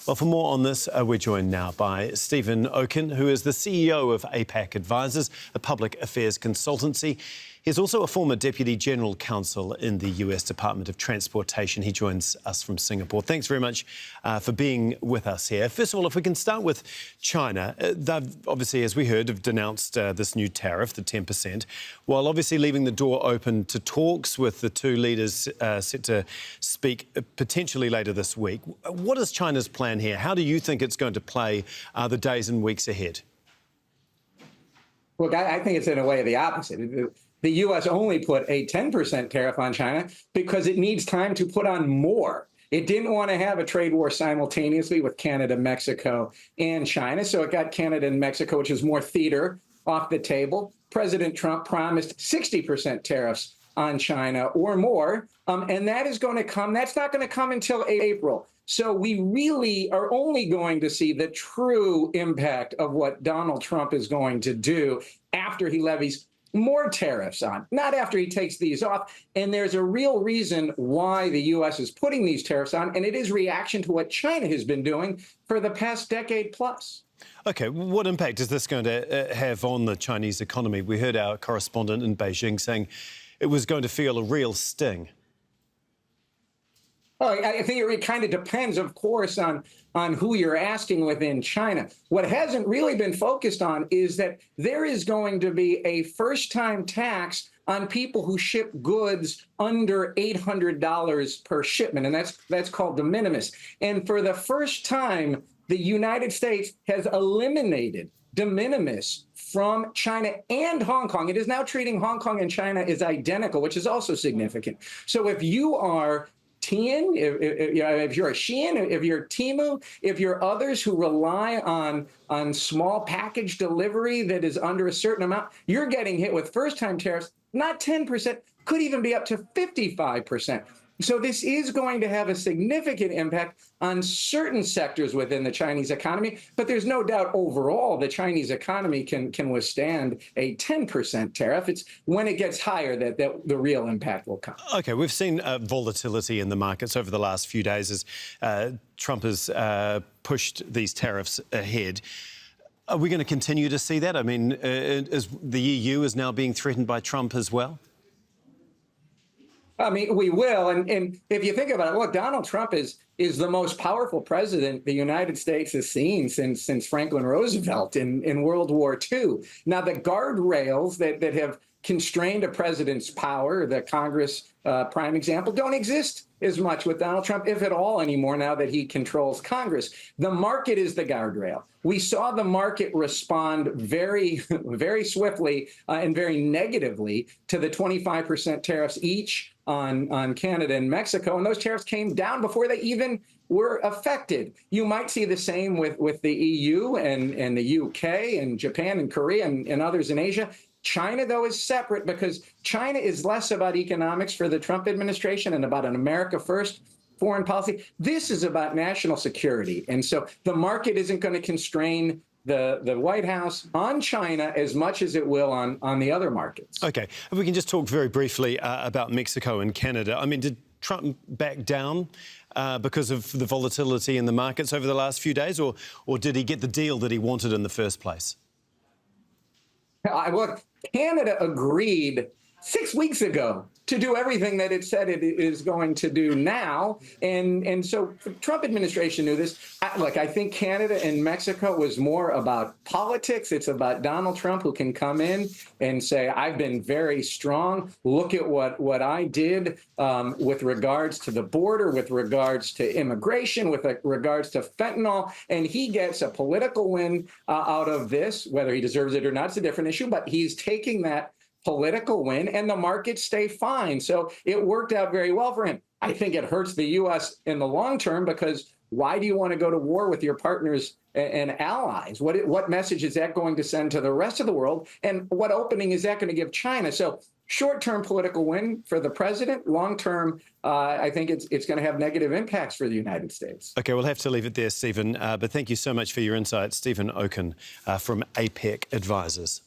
Well, for more on this, we're joined now by Stephen Okun, who is the CEO of APAC Advisors, a public affairs consultancy. He's also a former Deputy General Counsel in the US Department of Transportation. He joins us from Singapore. Thanks very much for being with us here. First of all, if we can start with China, they've obviously, as we heard, have denounced this new tariff, the 10%, while obviously leaving the door open to talks with the two leaders set to speak potentially later this week. What is China's plan here? How do you think it's going to play the days and weeks ahead? Look, I think it's in a way the opposite. The U.S. only put a 10% tariff on China because it needs time to put on more. It didn't want to have a trade war simultaneously with Canada, Mexico, and China. So it got Canada and Mexico, which is more theater, off the table. President Trump promised 60% tariffs on China or more. And that is going to come. That's not going to come until April. So we really are only going to see the true impact of what Donald Trump is going to do after he levies more tariffs on, not after he takes these off. And there's a real reason why the U.S. is putting these tariffs on, and it is reaction to what China has been doing for the past decade plus. OK, what impact is this going to have on the Chinese economy? We heard our correspondent in Beijing saying it was going to feel a real sting. Oh, I think it kind of depends, of course, on who you're asking within China. What hasn't really been focused on is that there is going to be a first-time tax on people who ship goods under $800 per shipment, and that's called de minimis. And for the first time, the United States has eliminated de minimis from China and Hong Kong. It is now treating Hong Kong and China as identical, which is also significant. So if you are Tian, if you're a Shein, if you're Temu, if you're others who rely on small package delivery that is under a certain amount, you're getting hit with first-time tariffs, not 10%, could even be up to 55%. So this is going to have a significant impact on certain sectors within the Chinese economy, but there's no doubt overall the Chinese economy can withstand a 10% tariff. It's when it gets higher that the real impact will come. OK, we've seen volatility in the markets over the last few days as Trump has pushed these tariffs ahead. Are we going to continue to see that? I mean, is the EU is now being threatened by Trump as well? I mean, we will. And if you think about it, look, Donald Trump is the most powerful president the United States has seen since Franklin Roosevelt in World War II. Now, the guardrails that have constrained a president's power, the Congress prime example, don't exist as much with Donald Trump, if at all, anymore now that he controls Congress. The market is the guardrail. We saw the market respond very, very swiftly and very negatively to the 25% tariffs each on Canada and Mexico. And those tariffs came down before they even were affected. You might see the same with the EU and the UK and Japan and Korea and others in Asia. China, though, is separate because China is less about economics for the Trump administration and about an America first foreign policy. This is about national security. And so the market isn't going to constrain the White House on China as much as it will on the other markets. OK, if we can just talk very briefly about Mexico and Canada. I mean, did Trump back down because of the volatility in the markets over the last few days, or did he get the deal that he wanted in the first place? Look, Canada agreed 6 weeks ago to do everything that it said it is going to do now. And so the Trump administration knew this. Look, I think Canada and Mexico was more about politics. It's about Donald Trump, who can come in and say, I've been very strong. Look at what I did with regards to the border, with regards to immigration, with regards to fentanyl. And he gets a political win out of this. Whether he deserves it or not, it's a different issue. But he's taking that political win, and the markets stay fine. So it worked out very well for him. I think it hurts the U.S. in the long term, because why do you want to go to war with your partners and allies? What message is that going to send to the rest of the world? And what opening is that going to give China? So short-term political win for the president. Long-term, I think it's going to have negative impacts for the United States. OK, we'll have to leave it there, Stephen. But thank you so much for your insights. Stephen Okun from APAC Advisors.